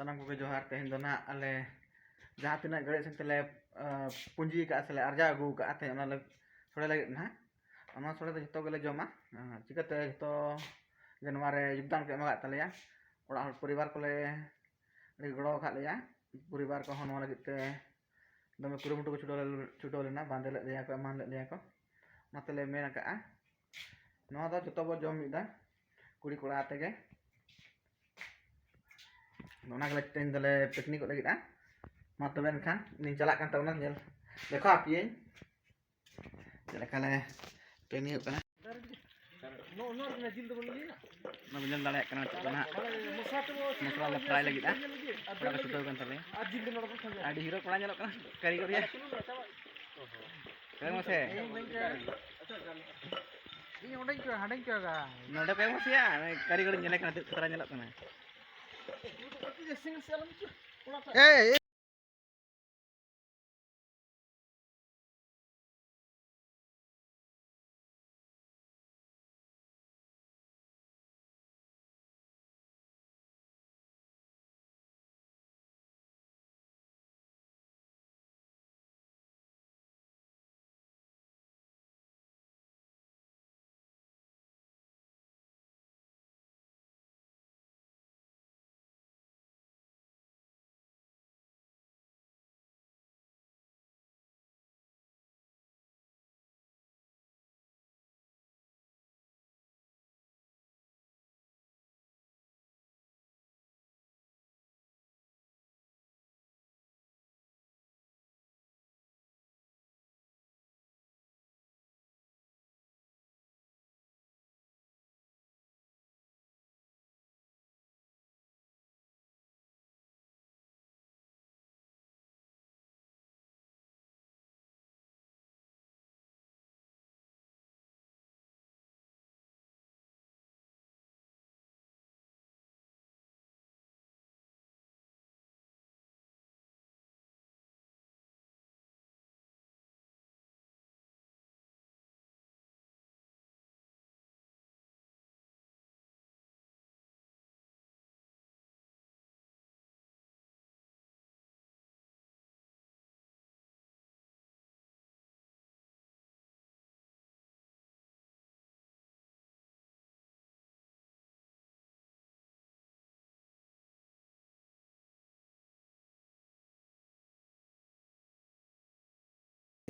Sanam koge johar teh indona ale jahat tina gede sen tele punji ka asale arja agu ka ate ona le sore lagi na ona sore jito gele joma chikate jito Januari yugdan ke maga tale ya orang poribar kole ri goro kha le ya poribar ko hon lagi te dome kurumutu ko chudo lena bandele le ko man le ko matele mena ka no da jito bo jom mida kuri kora tege ona gele ten dele piknik ko lagi ma toben kan ning chalak kan tauna nyel dekho api chala kale piknik kana no na jil do boli na benjal dale kana kana masala le fry lagi pura ka chudo kan tale adi hero pura nyalok kana karigor ya kaya mase ini odeng kyo ga nada kaya mase ya karigor nyelek kana tara nyalok kana eh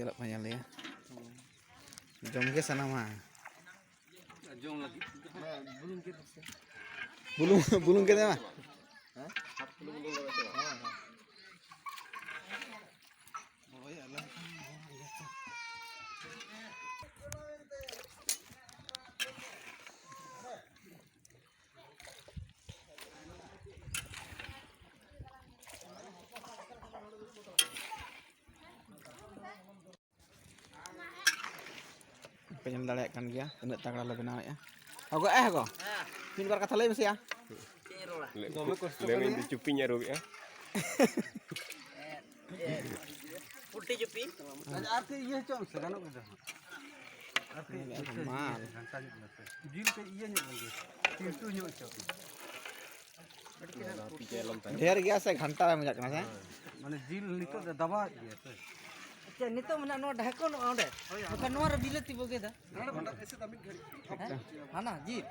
Jelak panjang ya. Jom ke sana mah. Jom lagi. Bulung kita mah. Hah? Bulung oh ya lah. Pengen dalekan dia, tanda tanggal lebih naik ya. Aku kok. Ini bar kata lain mesti ya. Lemin dicupinya Robi ya. Putih cupi. Arti iya cong segano gitu. Arti mal. Jil ke iya nya lagi. Pintu nya cong. ढेर गया से घंटा में जाकना है माने जिल नितो दबा दिया तो अच्छा नितो मना नो ढाको नो ओंडे बका नो रे बिलती बगे दा घंटा ऐसे तमिक घड़ी हाना जी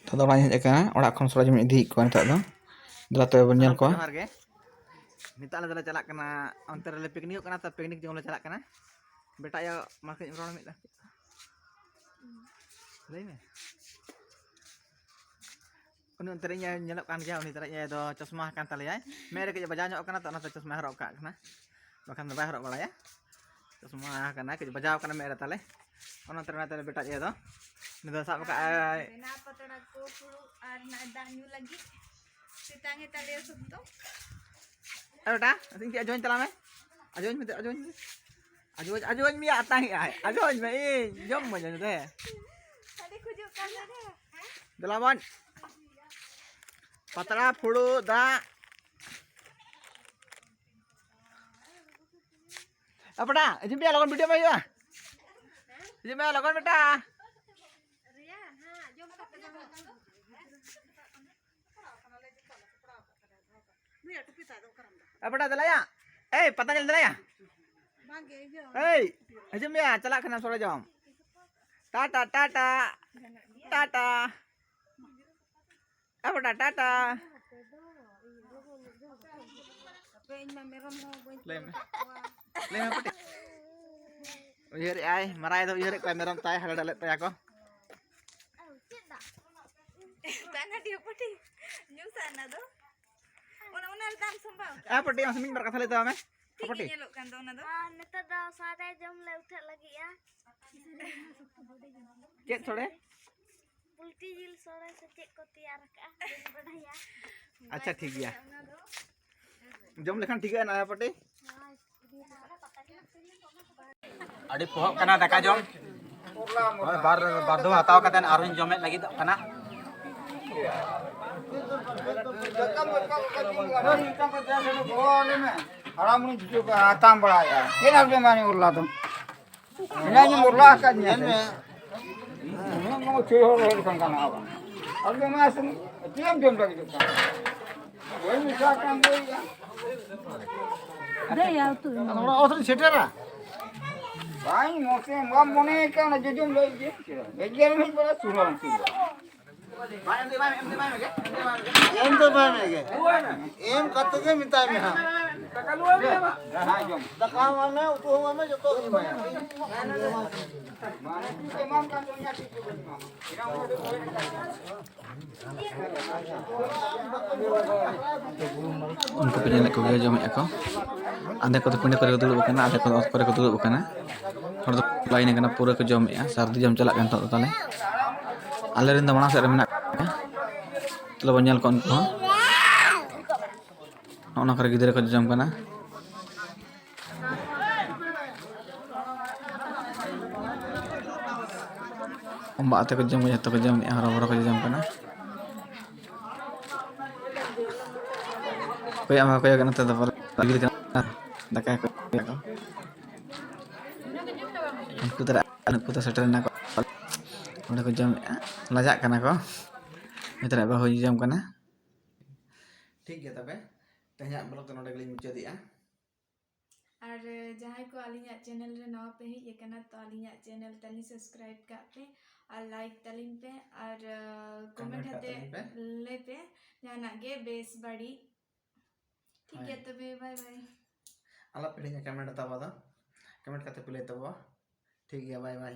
Tado orang hej akana orak khon sora jemi idhi ko nita do dala to bon nyel ko nita la dala chalak kana onte re piknik kana ta piknik jong la chalak kana beta ya makin ron mit lah lei me kun onte nya nyelok kan ja uni taranya do chasma kan tale ya mere ke baja nyok kana ta na chasma horok ka kana bakan ba horok bala ya chasma kana ke baja kana mere tale on onte na tale beta ya do nida sa ka kenapa teraku puru arna danyu lagi sitangi tali sunto ada asing ki ajoin tala me ajoin mi atang ya ajoin me jom mo jane खुजो का रे Delawan. Patra pulu da. Apa dah? Jom biar lakukan video apa ya? Jom biar lakukan beta. रिया हां जो Apa dah delaya? Patah jalan delaya. Jom biar celak kena suara jom. Tata tata. Tata. Apa dah tata? Lem. Lem apa dah? Uyar ay, marai tu uyar kau meram tay halal dalat tay aku. tanah dia putih new sana do una dam sambal Apa dah yang seming berkata itu ame? Apa dah? nyelok kan do na do nito daw sare jom le utak lagi ya. Cek sore? Pulti jil sore secek ko tiar ka. Badaya. Acha ठीक गया. जम लेखन ठीक है ना apa dah? ᱟᱹᱰᱤ ᱯᱚᱦᱚᱜ ᱠᱟᱱᱟ ᱫᱟᱠᱟ ᱡᱚᱢ ᱵᱟᱨ ᱫᱚ ᱦᱟᱛᱟᱣ ᱠᱟᱛᱮ ᱟᱨᱦᱚᱸᱧ ᱡᱚᱢᱮᱫ ᱞᱟᱹᱜᱤᱫᱚᱜ ᱠᱟᱱᱟ Haram ni juga atam beraya. Kena dia mana urla tu? Ini ni urla kan ni. Ini mau cuci kan kan apa? Ada masuk tiap jam lagi tu. Boleh misalkan boleh ya. Ada ya tu. Orang orang setter lah. Baik, mungkin mau mana kan ada jam lagi. Bagian ni pada suruh suruh. Em तो बने के M कत के मिता में हां Dah jom. दका में तो में जो तो Mana kita makan tu nyati tu. Kira orang tu boleh Unku penyelek ko gaya jom ako. Ande ko pindah ko dulu kana, ade ko os ko dulu kana. Hor do lain kana pura ko jom ya, sardi jam celak kan to tale. Alle rin damana sare mena. Telo banyal kon ko. Ona kare gidere ko jam kana. Ombak ate ko jam ko jatto ko jam ya, horo ko jam kana. Koy ama koy kana tada par lagi kana daka ko ko aku tara setel na ko onde ko jam lajak kana ko metara ba hoy jam kana ठीक है तबे तहया blog तो नोडे गली मुचादी आ और जहां को अलिया channel रे नवा पे ही एकना तो अलिया चैनल तली सब्सक्राइब का पे और लाइक तलिम पे और कमेंट हते ले पे जाना गे बेस बड़ी ठीक है तबे bye bye ala pilihnya comment तबा दा कमेंट करते पिले तबा ठीक है बाय बाय